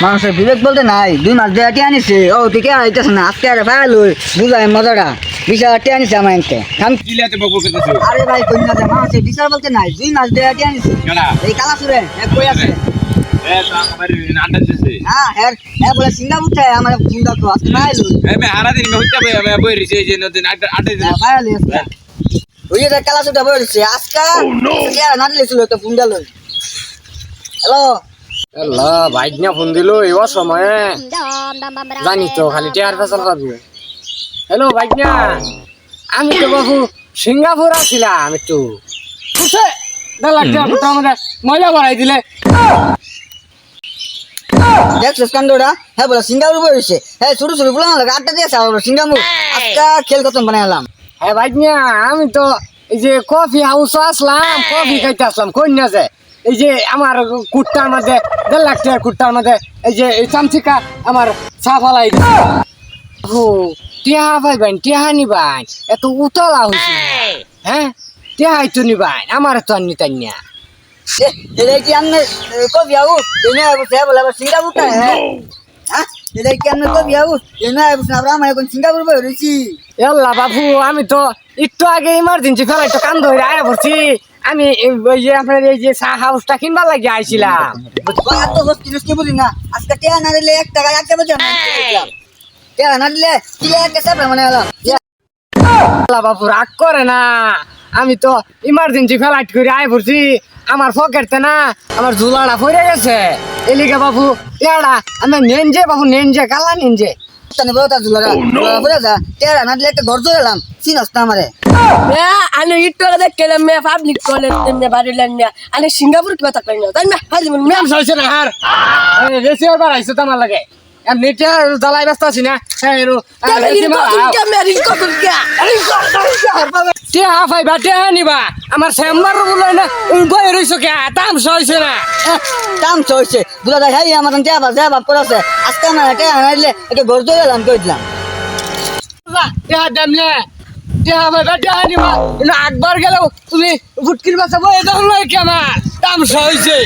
মানুষের বিবেক বলতে নাই 2 মাস দেয়াটি আনিছে ও তুই কে আইতাছ না আজকে আর ভাই লই বুঝাই মজাটা বিচার টি আনিছে আমার এনতে কিলাতে বকবক করতেছে আরে ভাই কইনা দে মানুষের বিচার বলতে নাই 2 মাস দেয়াটি আনিছে কেডা এই কালা সুরে এক কই আছে এ তো আমার নাটক দিতেছে হ্যাঁ হ্যাঁ বলে সিঙ্গাপুর থেকে আমার চিন্তা তো আজকে ভাই লই আমি হারা দিন হইতা বই রিছে যে নতুন আটে দিন ভাই লই ওই যে কালা সুটা বলছে আজকে কে না দিছিল তো ফোন দিল হ্যালো আল্লাহ ভাইগনা ফোন দিল এই সময়ে জানি তো খালি টিয়ার ফেসাল পাবি হ্যালো ভাইগনা আমি তো বাবু সিঙ্গাপুর আসছিলাম একটু বুঝছে আমাদের মজা বাড়াই দিলে দেখছিস কান্ডটা হ্যাঁ বলে সিঙ্গাপুর বলেছে হ্যাঁ ছোট ছোট বলে না আটটা দিয়েছে সিঙ্গাপুর আজকে খেল কত বানাইলাম হ্যাঁ ভাইগনা আমি তো এই যে কফি হাউস আসলাম কফি খাইতে আসলাম কই না যে এই যে আমার কুট্টার মধ্যে 1.5 লাখ টাকার কুট্টার মধ্যে এই যে এই চামচিকা আমার চা ফালাই ও টিহা ভাইবেন টিহা নিবান এত উতলা হয়েছে হ্যাঁ টিহাই তো নিবান আমার তো আর নিতাই না এটা কি আমনে কবি আউ এনে বসে বলে সিঙ্গাপুর টা হ্যাঁ হ্যাঁ এটা কি আমনে কবি আউ এনে বসে আমরা মানে কোন সিঙ্গাপুর বই রইছি এল্লা বাবু আমি তো একটু আগে ইমার্জেন্সি ফেলাই তো কান ধরে আয়া পড়ছি আমি ওই যে আপনার এই যে চা হাউসটা কিনবার লাগে আইছিলাম এত হস্তিস কি বুঝি না আজকে টিয়া না দিলে 1 টাকা একটা বাজে টিয়া না দিলে কি একটা সাপ মানে এলাম আল্লাহ বাবু রাগ করে না আমি তো ইমার্জেন্সি ফ্লাইট করে আয় পড়ছি আমার পকেটে না আমার ঝুলাটা পড়ে গেছে এলিকে বাবু এড়া আমি নেনজে বাবু নেনজে কালা নেনজে তানে বড়টা জুলারা বলে যা টিয়া না দিলে একটা ঘর ধরে এলাম চিনস না আমারে আমি একটু আগে কেলাম মে পাবলিক কলেজ তেমনি বাড়িলেন না আমি সিঙ্গাপুর কি কথা কই না তাই না হাজি মন নাম সইছে না হার রেসিভার বাড়াইছে তো আমার লাগে আর নেটে জ্বালাই ব্যস্ত আছি না টিয়া ভাই বা টিয়া নিবা আমার চেম্বার বলে না বই রইছো কে দাম সইছে না কাম চলছে দুলা দেখাই আমার টিয়া বাজে বাপ করেছে আজকে না টিয়া না দিলে একটা ঘর ধরে এলাম কই দিলাম টিয়া দাম নে টিয়া ভাই বা টিয়া নিবা একবার গেলেও তুমি ফুটকির বাসা বই দাম নয় কি আমার দাম সইছে